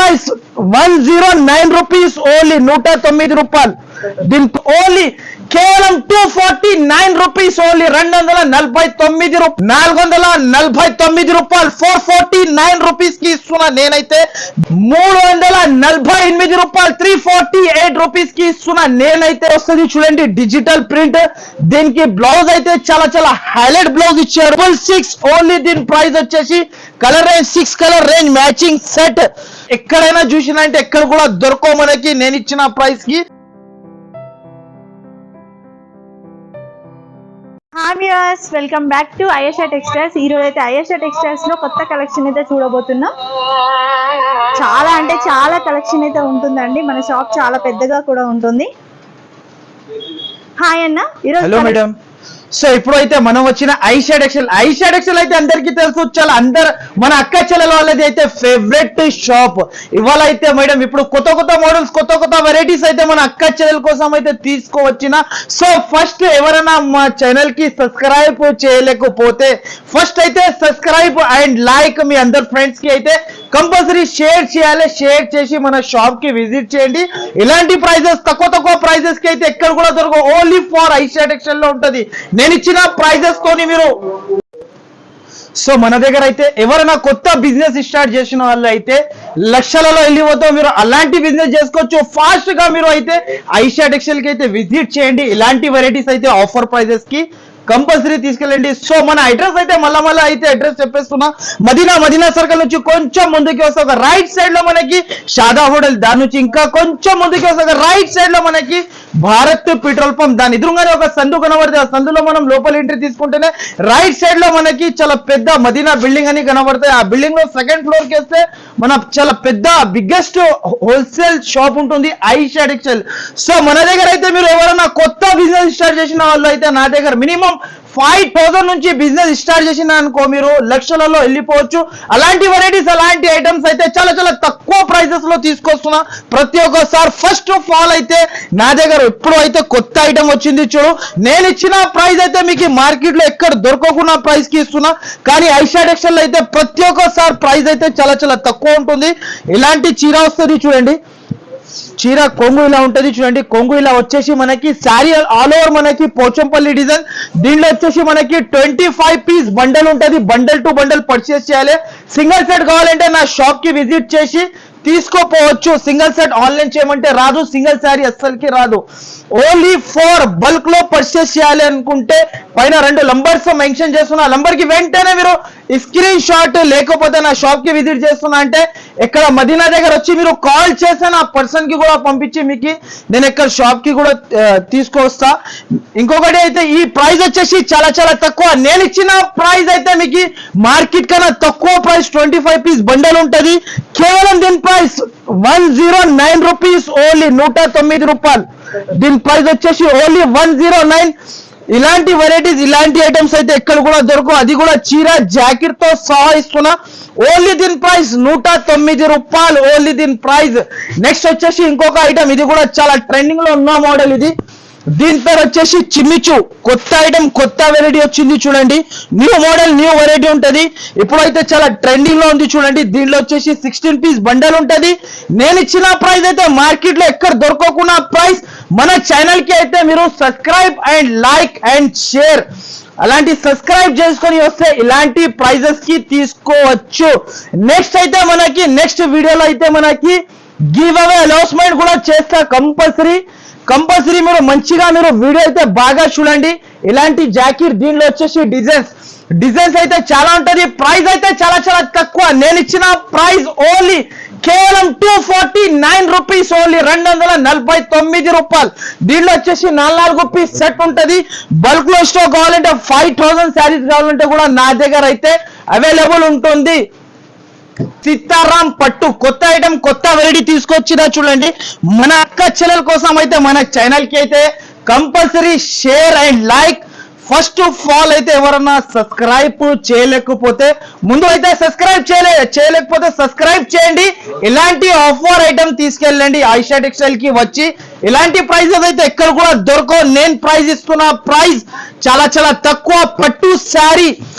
Price 109 rupees only 109 రూపాయలు. దీని only కేవలం 249 రూపీస్ ఓన్లీ 449 రూపాయలు 449 రూపీస్ కి ఇస్తున్నా నేనైతే. 348 రూపాయలు 348 రూపీస్ కి ఇస్తున్నా నేనైతే. వస్తుంది చూడండి డిజిటల్ ప్రింట్. దీనికి బ్లౌజ్ అయితే చాలా హైలైట్ బ్లౌజ్ ఇచ్చారు. 6 ఓన్లీ. దీని ప్రైస్ వచ్చేసి colour range 6 colour range matching set. ఎక్కడైనా చూసినా అంటే ఎక్కడ కూడా దొరకవు మనకి నేను ఇచ్చిన ప్రైస్ కి. Viewers, welcome back to Ayesha textiles. ఈ రోజు అయితే అయేషా టెక్స్టైల్స్ లో కొత్త కలెక్షన్ అయితే చూడబోతున్నాం. చాలా అంటే చాలా కలెక్షన్ అయితే ఉంటుందండి. మన షాప్ చాలా పెద్దగా కూడా ఉంటుంది. హాయ్ అన్న. Hello madam. సో ఇప్పుడైతే మనం వచ్చిన ఐషా టెక్స్టైల్ అయితే అందరికీ తెలుసు. చాలా అందరు మన అక్క చెల్లెల వాళ్ళది అయితే ఫేవరెట్ షాప్. ఇవాళ అయితే మేడం ఇప్పుడు కొత్త మోడల్స్ కొత్త వెరైటీస్ అయితే మన అక్క చెల్లెల కోసం అయితే తీసుకువచ్చిన. సో ఫస్ట్ ఎవరైనా మా ఛానల్ కి సబ్స్క్రైబ్ చేయలేకపోతే ఫస్ట్ అయితే సబ్స్క్రైబ్ అండ్ లైక్ మీ అందరు ఫ్రెండ్స్ కి అయితే కంపల్సరీ షేర్ చేయాలి. షేర్ చేసి మన షాప్ కి విజిట్ చేయండి. ఇలాంటి ప్రైజెస్ తక్కువ ప్రైజెస్ కి అయితే ఎక్కడ కూడా దొరకవు. ఓన్లీ ఫర్ ఐషా టెక్స్టైల్ లో ఉంటది నేను ఇచ్చిన ప్రైజెస్ తోని మీరు. సో మన దగ్గర అయితే ఎవరైనా కొత్త బిజినెస్ స్టార్ట్ చేసిన వాళ్ళు అయితే లక్షలలో వెళ్ళిపోతాం. మీరు అలాంటి బిజినెస్ చేసుకోవచ్చు. ఫాస్ట్ గా మీరు అయితే ఐషా టెక్స్టైల్ కి అయితే విజిట్ చేయండి. ఇలాంటి వెరైటీస్ అయితే ఆఫర్ ప్రైజెస్ కి కంపల్సరీ తీసుకెళ్ళండి. సో మన అడ్రస్ అయితే మళ్ళా అయితే అడ్రస్ చెప్పేస్తున్నా. మదీనా సర్కిల్ నుంచి కొంచెం ముందుకి వస్తే ఒక రైట్ సైడ్ లో మనకి షాదా హోటల్, దాని నుంచి ఇంకా కొంచెం ముందుకి వస్తే ఒక రైట్ సైడ్ లో మనకి భారత్ పెట్రోల్ పంప్, దాని ఎదురుగానే ఒక సందు కనబడుతుంది. ఆ సందులో మనం లోపల ఎంట్రీ తీసుకుంటేనే రైట్ సైడ్ లో మనకి చాలా పెద్ద మదీనా బిల్డింగ్ అని కనబడతాయి. ఆ బిల్డింగ్ లో సెకండ్ ఫ్లోర్ కి వస్తే మన చాలా పెద్ద బిగ్గెస్ట్ హోల్సేల్ షాప్ ఉంటుంది ఐషా టెక్స్టైల్. సో మన దగ్గర అయితే మీరు ఎవరైనా కొత్త బిజినెస్ స్టార్ట్ చేసిన వాళ్ళు అయితే నా దగ్గర మినిమం 5,000 నుంచి బిజినెస్ స్టార్ట్ చేసిన అనుకో మీరు లక్షలలో వెళ్ళిపోవచ్చు. అలాంటి వెరైటీస్ అలాంటి ఐటమ్స్ అయితే చాలా తక్కువ ప్రైజెస్ లో తీసుకొస్తున్నా ప్రతి ఒక్కసారి. ఫస్ట్ ఆఫ్ ఆల్ అయితే నా దగ్గర ఎప్పుడు అయితే కొత్త ఐటమ్ వచ్చింది చూడు, నేను ఇచ్చిన ప్రైస్ అయితే మీకు మార్కెట్ లో ఎక్కడ దొరకకుండా ప్రైస్ కి ఇస్తున్నా. కానీ ఐషా టెక్స్టైల్ అయితే ప్రతి ఒక్కసారి ప్రైస్ అయితే చాలా తక్కువ ఉంటుంది. ఇలాంటి చీర వస్తుంది చూడండి. చీర కొంగు ఇలా ఉంటది చూడండి. కొంగు ఇలా వచ్చేసి మనకి శారీ ఆల్ ఓవర్ మనకి పోచంపల్లి డిజైన్. దీనిలో వచ్చేసి మనకి 25 పీస్ బండల్ ఉంటది. బండల్ టు బండల్ పర్చేస్ చేయాలి. సింగిల్ సెట్ కావాలంటే నా షాప్ కి విజిట్ చేసి తీసుకోపోవచ్చు. సింగిల్ సెట్ ఆన్లైన్ చేయమంటే రాదు. సింగిల్ శారీ అస్సలకి రాదు. ఓన్లీ ఫోర్ బల్క్ లో పర్చేస్ చేయాలి అనుకుంటే పైన 2 నంబర్స్ మెన్షన్ చేస్తున్నా. నంబర్ కి వెంటనే మీరు స్క్రీన్ షాట్ లేకపోతే నా షాప్ కి విజిట్ చేస్తున్నా అంటే ఇక్కడ మదీనా దగ్గర వచ్చి మీరు కాల్ చేస్తే నా పర్సన్ కి కూడా పంపించి మీకు నేను ఇక్కడ షాప్ కి కూడా తీసుకొస్తా. ఇంకొకటి అయితే ఈ ప్రైస్ వచ్చేసి చాలా తక్కువ. నేను ఇచ్చిన ప్రైస్ అయితే మీకు మార్కెట్ కన్నా తక్కువ ప్రైస్ 25 పీస్ బండల్ ఉంటది. కేవలం దీని ప్రైస్ 109 రూపీస్ ఓన్లీ 109 రూపాయలు. దీని ప్రైస్ వచ్చేసి ఓన్లీ 109. ఇలాంటి వెరైటీస్ ఇలాంటి ఐటమ్స్ అయితే ఎక్కడ కూడా దొరకవు. అది కూడా చీర జాకెట్ తో సహా ఇస్తున్నా. ఓన్లీ దీని ప్రైస్ 109 రూపాయలు ఓన్లీ దీని ప్రైస్. నెక్స్ట్ వచ్చేసి ఇంకొక ఐటమ్, ఇది కూడా చాలా ట్రెండింగ్ లో ఉన్న మోడల్. ఇది దీని పేరు వచ్చేసి చిమ్మిచు. కొత్త ఐటమ్ కొత్త వెరైటీ వచ్చింది చూడండి. న్యూ మోడల్ న్యూ వెరైటీ ఉంటది. ఇప్పుడైతే చాలా ట్రెండింగ్ లో ఉంది చూడండి. దీనిలో వచ్చేసి 16 పీస్ బండల్ ఉంటది. నేను ఇచ్చిన ప్రైస్ అయితే మార్కెట్ లో ఎక్కడ దొరకకుండా ప్రైస్. మన ఛానల్ కి అయితే మీరు subscribe and like and share అలాంటి సబ్స్క్రైబ్ చేసుకొని వస్తే ఇలాంటి ప్రైజెస్ కి తీసుకోవచ్చు. నెక్స్ట్ అయితే మనకి నెక్స్ట్ వీడియోలో అయితే మనకి గివ్ అవే అనౌన్స్మెంట్ కూడా చేస్తా. కంపల్సరీ మీరు మంచిగా మీరు వీడియో అయితే బాగా చూడండి. ఇలాంటి జాకెట్ దీనిలో వచ్చేసి డిజైన్స్ అయితే చాలా ఉంటది. ప్రైస్ అయితే చాలా తక్కువ. నేను ఇచ్చిన ప్రైస్ ఓన్లీ కేవలం 249 రూపీస్ ఓన్లీ 249 రూపాయలు. దీనిలో వచ్చేసి 4 పీస్ సెట్ ఉంటది. బల్క్ లో స్టాక్ కావాలంటే 5000 శారీస్ కావాలంటే కూడా నా దగ్గర అయితే అవైలబుల్ ఉంటుంది. సీతారాం పట్టు కొత్త ఐటమ్ కొత్త వెరైటీ తీసుకొచ్చినా చూడండి. మన అక్క చెల్లెల కోసం అయితే మన ఛానల్ కి అయితే compulsory share and like. First of all అయితే ఎవరన్నా సబ్స్క్రైబ్ చేయలేకపోతే ముందు అయితే చేయలేకపోతే సబ్స్క్రైబ్ చేయండి. ఇలాంటి ఆఫర్ ఐటమ్ తీసుకెళ్ళండి ఐషా టెక్స్టైల్ కి వచ్చి. ఇలాంటి ప్రైజెస్ అయితే ఎక్కడ కూడా దొరకవు. నేను ప్రైస్ ఇస్తున్న ప్రైస్ చాలా తక్కువ. పట్టు శారీ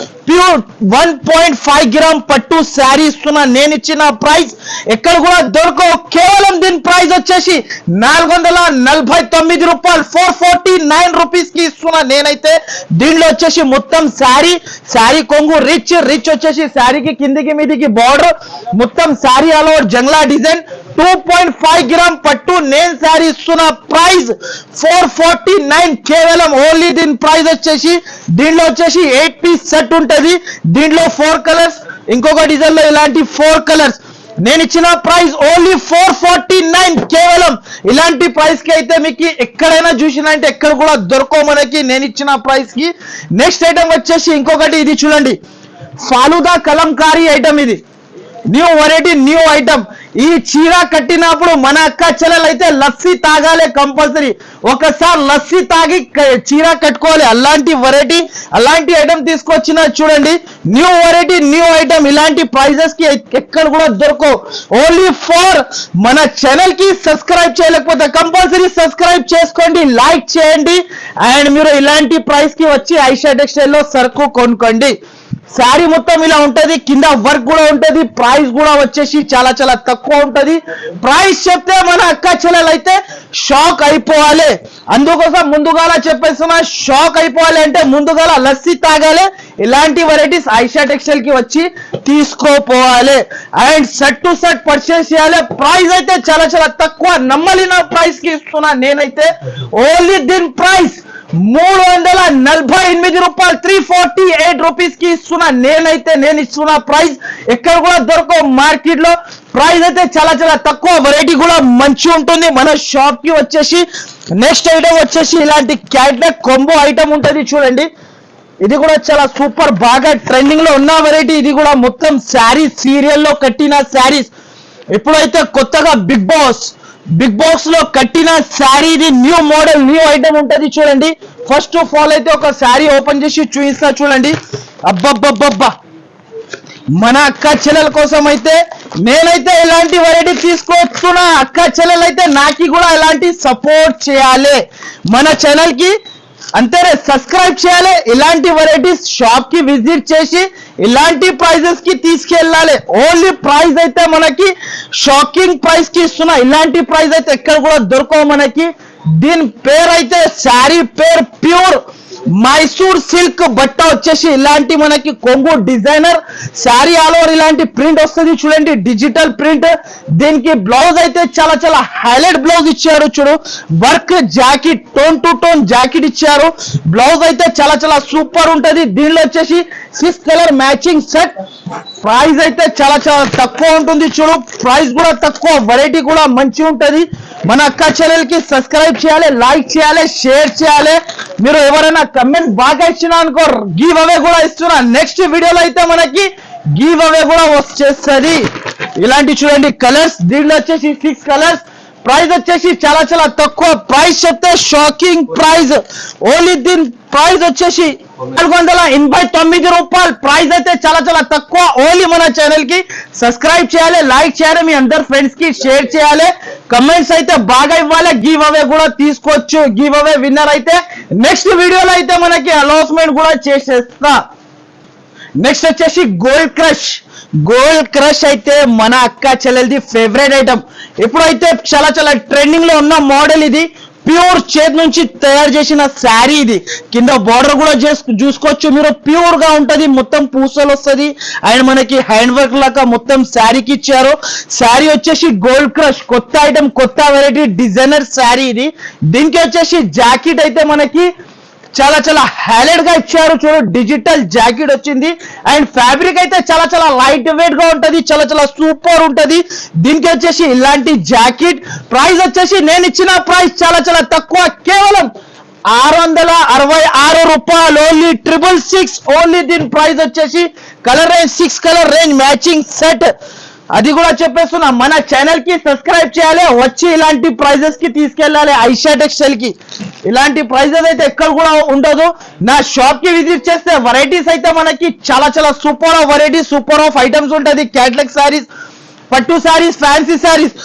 ప్యూర్ 1.5 గ్రామ్ పట్టు శారీ ఇస్తున్నా. నేను ఇచ్చిన ప్రైస్ ఎక్కడ కూడా దొరకవు. కేవలం దీని ప్రైస్ వచ్చేసి 449 రూపాయలు, 449 రూపీస్ కి ఇస్తున్నా నేనైతే. దీనిలో వచ్చేసి మొత్తం శారీ కొంగు రిచ్ వచ్చేసి శారీకి కిందికి మీదికి బార్డర్, మొత్తం శారీ ఆల్ ఓవర్ జంగ్లా డిజైన్, 2.5 గ్రామ్ పట్టు నేను శారీ ఇస్తున్న ప్రైస్ 449. కేవలం ఓన్లీ దీని ప్రైస్ వచ్చేసి, దీనిలో వచ్చేసి 8 పీస్ సెట్ ఉంటది. దీంట్లో 4 కలర్స్, ఇంకొక డిజైన్ లో ఇలాంటి 4 కలర్స్. నేను ఇచ్చిన ప్రైస్ ఓన్లీ 449. కేవలం ఇలాంటి ప్రైస్ కి అయితే మీకు ఎక్కడైనా చూసినా అంటే ఎక్కడ కూడా దొరకవు మనకి నేను ఇచ్చిన ప్రైస్ కి. నెక్స్ట్ ఐటమ్ వచ్చేసి ఇంకొకటి, ఇది చూడండి, ఫాలుదా కలంకారీ ఐటమ్. ఇది న్యూ వెరైటీ, న్యూ ఐటమ్. ఈ చీర కట్టినప్పుడు మన అక్క చెల్లెలు అయితే లస్సీ తాగాలి కంపల్సరీ. ఒకసారి లస్సీ తాగి చీర కట్టుకోవాలి. అలాంటి వెరైటీ, అలాంటి ఐటమ్ తీసుకొచ్చిన చూడండి. New variety, new item. ఇలాంటి ప్రైజెస్ కి ఎక్కడ కూడా దొరకవు. ఓన్లీ ఫర్ మన ఛానల్ కి సబ్స్క్రైబ్ చేయలేకపోతే కంపల్సరీ సబ్స్క్రైబ్ చేసుకోండి, లైక్ చేయండి. అండ్ మీరు ఇలాంటి ప్రైస్ కి వచ్చి ఐషా టెక్స్టైల్ లో సరుకు కొనుక్కోండి. శారీ మొత్తం ఇలా ఉంటది, కింద వర్క్ కూడా ఉంటది. ప్రైస్ కూడా వచ్చేసి చాలా చాలా తక్కువ ఉంటది. ప్రైస్ చెప్తే మన అక్క చెల్లెలు అయితే షాక్ అయిపోవాలి. అందుకోసం ముందుగాల చెప్పేస్తున్నా, షాక్ అయిపోవాలి అంటే ముందుగాల లస్సీ తాగాలి. ఇలాంటి వెరైటీస్ ఐషా టెక్స్టైల్ కి వచ్చి తీసుకోపోవాలి. And set to set purchase చేయాలి. ప్రైస్ అయితే చాలా చాలా తక్కువ, నమ్మలిన ప్రైస్ కి ఇస్తున్నా నేనైతే. ఓన్లీ దీని ప్రైస్ 348 రూపాయలు, 348 రూపీస్ కి ఇస్తున్నా నేనైతే. నేను ఇస్తున్న ప్రైస్ ఎక్కడ కూడా దొరకవు మార్కెట్ లో. ప్రైస్ అయితే చాలా చాలా తక్కువ, వెరైటీ కూడా మంచి ఉంటుంది మన షాప్ కి వచ్చేసి. నెక్స్ట్ ఐటమ్ వచ్చేసి ఇలాంటి క్యాట్లాగ్ కొంబో ఐటమ్ ఉంటది చూడండి. ఇది కూడా చాలా సూపర్, బాగా ట్రెండింగ్ లో ఉన్న వెరైటీ. ఇది కూడా మొత్తం శారీస్, సీరియల్ లో కట్టిన శారీస్. ఇప్పుడైతే కొత్తగా బిగ్ బాక్స్ లో కట్టిన శారీ. ఇది న్యూ మోడల్, న్యూ ఐటమ్ ఉంటది చూడండి. ఫస్ట్ ఆఫ్ ఆల్ అయితే ఒక శారీ ఓపెన్ చేసి చూపిస్తా చూడండి. అబ్బబ్బబ్బబ్బా, మన అక్క చెల్లెల కోసం అయితే నేనైతే ఇలాంటి వెరైటీ తీసుకొస్తున్నా. అక్క చెల్లెలు అయితే నాకి కూడా ఇలాంటి సపోర్ట్ చేయాలి. మన ఛానల్ కి అంతేనే సబ్స్క్రైబ్ చేయాలి. ఇలాంటి వెరైటీస్ షాప్ కి విజిట్ చేసి ఇలాంటి ప్రైజెస్ కి తీసుకెళ్ళాలి. ఓన్లీ ప్రైస్ అయితే మనకి షాకింగ్ ప్రైస్ కి ఇస్తున్నా. ఇలాంటి ప్రైస్ అయితే ఎక్కడ కూడా దొరకవు మనకి. దీని పేరు అయితే శారీ పేరు ప్యూర్ మైసూర్ సిల్క్ బట్ట వచ్చేసి ఇలాంటి మనకి కొంగు డిజైనర్ శారీ ఆల్ ఓవర్ ఇలాంటి ప్రింట్ వస్తుంది చూడండి, డిజిటల్ ప్రింట్. దీనికి బ్లౌజ్ అయితే చాలా చాలా హైలైట్ బ్లౌజ్ ఇచ్చారు చూడు. Work jacket, tone to tone jacket ఇచ్చారు. బ్లౌజ్ అయితే చాలా చాలా సూపర్ ఉంటది. దీనిలో వచ్చేసి 6 కలర్ మ్యాచింగ్ సెట్. ప్రైస్ అయితే చాలా చాలా తక్కువ ఉంటుంది చూడు. ప్రైస్ కూడా తక్కువ, వెరైటీ కూడా మంచి ఉంటది. మన అక్క ఛానల్ కి సబ్స్క్రైబ్ చేయాలి, లైక్ చేయాలి, షేర్ చేయాలి. మీరు ఎవరైనా కమెంట్స్ బాగా ఇచ్చినా అనుకో గివ్ అవే కూడా ఇస్తున్నా. నెక్స్ట్ వీడియోలో అయితే మనకి గివ్ అవే కూడా వచ్చేస్తుంది. ఇలాంటి చూడండి కలర్స్. దీంట్లో వచ్చేసి 6 కలర్స్. ప్రైస్ వచ్చేసి చాలా చాలా తక్కువ. ప్రైస్ చెప్తే షాకింగ్ ప్రైస్. ఓన్లీ దీని ప్రైస్ వచ్చేసి 489 రూపాయలు. ప్రైస్ అయితే చాలా చాలా తక్కువ. ఓన్లీ మన ఛానల్ కి సబ్స్క్రైబ్ చేయాలి, లైక్ చేయాలి, మీ అందరు ఫ్రెండ్స్ కి షేర్ చేయాలి, కమెంట్స్ అయితే బాగా ఇవ్వాలి. గివ్ అవే కూడా తీసుకోవచ్చు. గివ్ అవే విన్నర్ అయితే నెక్స్ట్ వీడియోలో అయితే మనకి అనౌన్స్మెంట్ కూడా చేసేస్తా. నెక్స్ట్ వచ్చేసి గోల్డ్ క్రష్ అయితే మన అక్క చెల్లెలది ఫేవరెట్ ఐటమ్. ఇప్పుడైతే చాలా చాలా ట్రెండింగ్ లో ఉన్న మోడల్. ఇది ప్యూర్ చేతి నుంచి తయారు చేసిన శారీ. ఇది కింద బార్డర్ కూడా చూసుకోవచ్చు మీరు. ప్యూర్ గా ఉంటది, మొత్తం పూసలు వస్తుంది. అండ్ మనకి హ్యాండ్ వర్క్ లాగా మొత్తం శారీకి ఇచ్చారు. శారీ వచ్చేసి గోల్డ్ క్రష్, కొత్త ఐటమ్, కొత్త వెరైటీ డిజైనర్ శారీ ఇది. దీనికి వచ్చేసి జాకెట్ అయితే మనకి చాలా చాలా హైలైట్ గా ఇచ్చారు చూడు. డిజిటల్ జాకెట్ వచ్చింది. అండ్ ఫ్యాబ్రిక్ అయితే చాలా చాలా లైట్ వెయిట్ గా ఉంటది, చాలా చాలా సూపర్ ఉంటది. దీనికి వచ్చేసి ఇలాంటి జాకెట్. ప్రైస్ వచ్చేసి నేను ఇచ్చిన ప్రైస్ చాలా చాలా తక్కువ, కేవలం 666 రూపాయలు. ఓన్లీ 666. ఓన్లీ దీని ప్రైస్ వచ్చేసి colour range 6 colour range matching set. అది కూడా చెప్పేస్తున్నా. మన ఛానల్ కి సబ్స్క్రైబ్ చేయాలి, వచ్చి ఇలాంటి ప్రైజెస్ కి తీసుకెళ్ళాలి. ఐషా టెక్స్టైల్ కి ఇలాంటి ప్రైజెస్ అయితే ఎక్కడ కూడా ఉండదు. నా షాప్ కి విజిట్ చేస్తే వెరైటీస్ అయితే మనకి చాలా చాలా super of variety, super of items ఉంటది. క్యాటలాగ్ సారీస్ పట్టు శారీస్, ఫ్యాన్సీ శారీస్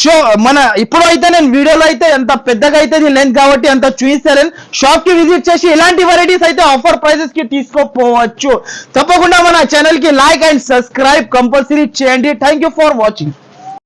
షో మన ఇప్పుడు అయితే నేను వీడియోలో అయితే ఎంత పెద్దగా అయితే లెంత్ కాబట్టి అంత చూపిస్తలేను. షాప్ కి విజిట్ చేసి ఇలాంటి వెరైటీస్ అయితే ఆఫర్ ప్రైజెస్ కి తీసుకోపోవచ్చు. తప్పకుండా మన ఛానల్ కి లైక్ అండ్ సబ్స్క్రైబ్ కంపల్సరీ చేయండి. Thank you for watching.